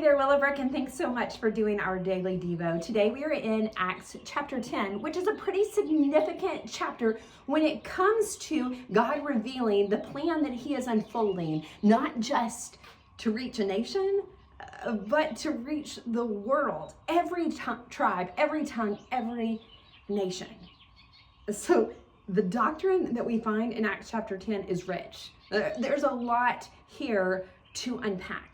there, Willowbrook, and thanks so much for doing our daily Devo. Today we are in Acts chapter 10, which is a pretty significant chapter when it comes to God revealing the plan that he is unfolding, not just to reach a nation, but to reach the world, every tribe, every tongue, every nation. So the doctrine that we find in Acts chapter 10 is rich. There's a lot here to unpack.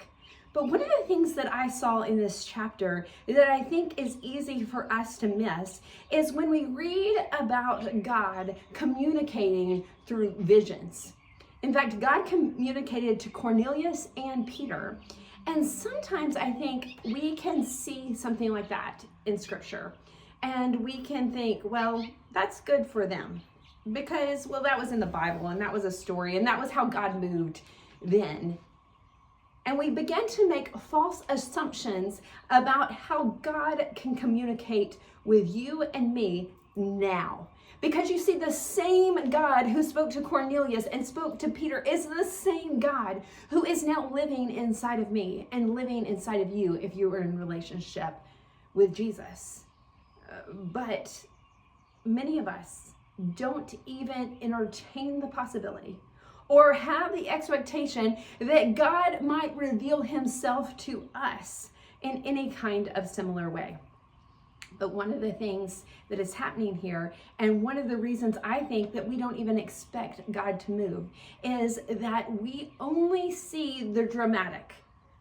But one of the things that I saw in this chapter that I think is easy for us to miss is when we read about God communicating through visions. In fact, God communicated to Cornelius and Peter. And sometimes I think we can see something like that in Scripture. And we can think, well, that's good for them. Because, well, that was in the Bible and that was a story and that was how God moved then. And we begin to make false assumptions about how God can communicate with you and me now. Because you see, the same God who spoke to Cornelius and spoke to Peter is the same God who is now living inside of me and living inside of you if you are in relationship with Jesus. But many of us don't even entertain the possibility or have the expectation that God might reveal himself to us in any kind of similar way. But one of the things that is happening here, and one of the reasons I think that we don't even expect God to move, is that we only see the dramatic,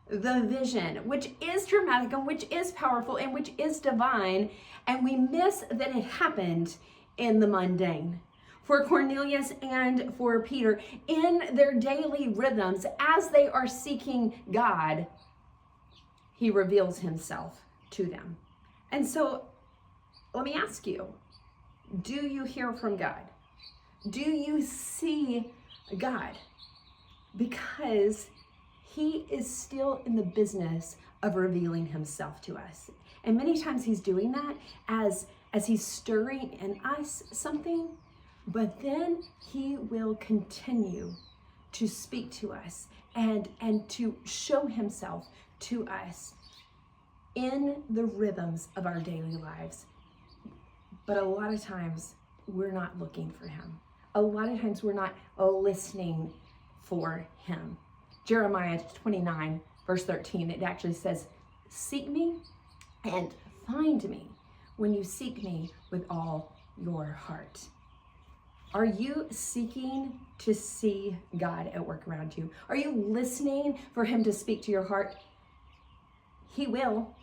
the vision, which is dramatic and which is powerful and which is divine, and we miss that it happened in the mundane. For Cornelius and for Peter, in their daily rhythms, as they are seeking God, he reveals himself to them. And so, let me ask you, do you hear from God? Do you see God? Because he is still in the business of revealing himself to us. And many times he's doing that as he's stirring in us something. But then he will continue to speak to us and to show himself to us in the rhythms of our daily lives. But a lot of times we're not looking for him. A lot of times we're not listening for him. Jeremiah 29, verse 13, it actually says, "Seek me and find me when you seek me with all your heart." Are you seeking to see God at work around you? Are you listening for him to speak to your heart? He will,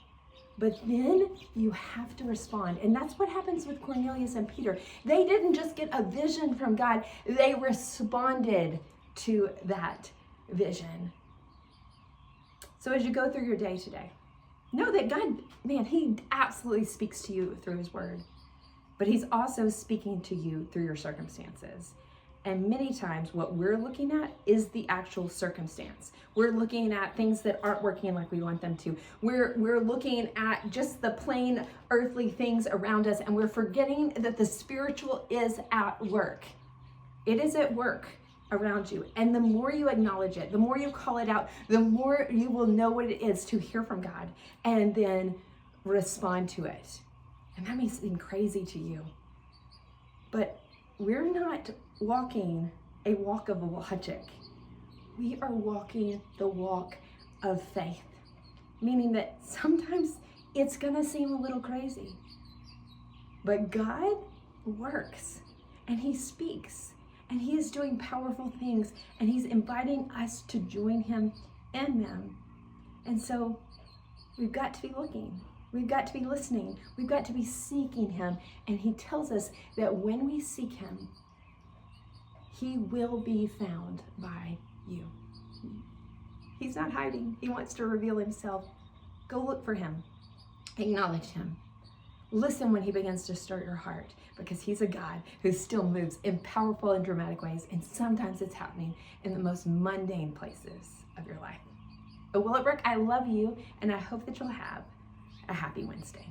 but then you have to respond. And that's what happens with Cornelius and Peter. They didn't just get a vision from God, they responded to that vision. So as you go through your day today, know that God, man, he absolutely speaks to you through his word. But he's also speaking to you through your circumstances. And many times what we're looking at is the actual circumstance. We're looking at things that aren't working like we want them to. We're looking at just the plain earthly things around us, and we're forgetting that the spiritual is at work. It is at work around you. And the more you acknowledge it, the more you call it out, the more you will know what it is to hear from God and then respond to it. And that may seem crazy to you, but we're not walking a walk of logic. We are walking the walk of faith, meaning that sometimes it's gonna seem a little crazy, but God works and he speaks and he is doing powerful things and he's inviting us to join him in them. And so we've got to be looking. We've got to be listening. We've got to be seeking him. And he tells us that when we seek him, he will be found by you. He's not hiding. He wants to reveal himself. Go look for him. Acknowledge him. Listen when he begins to stir your heart, because he's a God who still moves in powerful and dramatic ways. And sometimes it's happening in the most mundane places of your life. Willowbrook, I love you, and I hope that you'll have a happy Wednesday.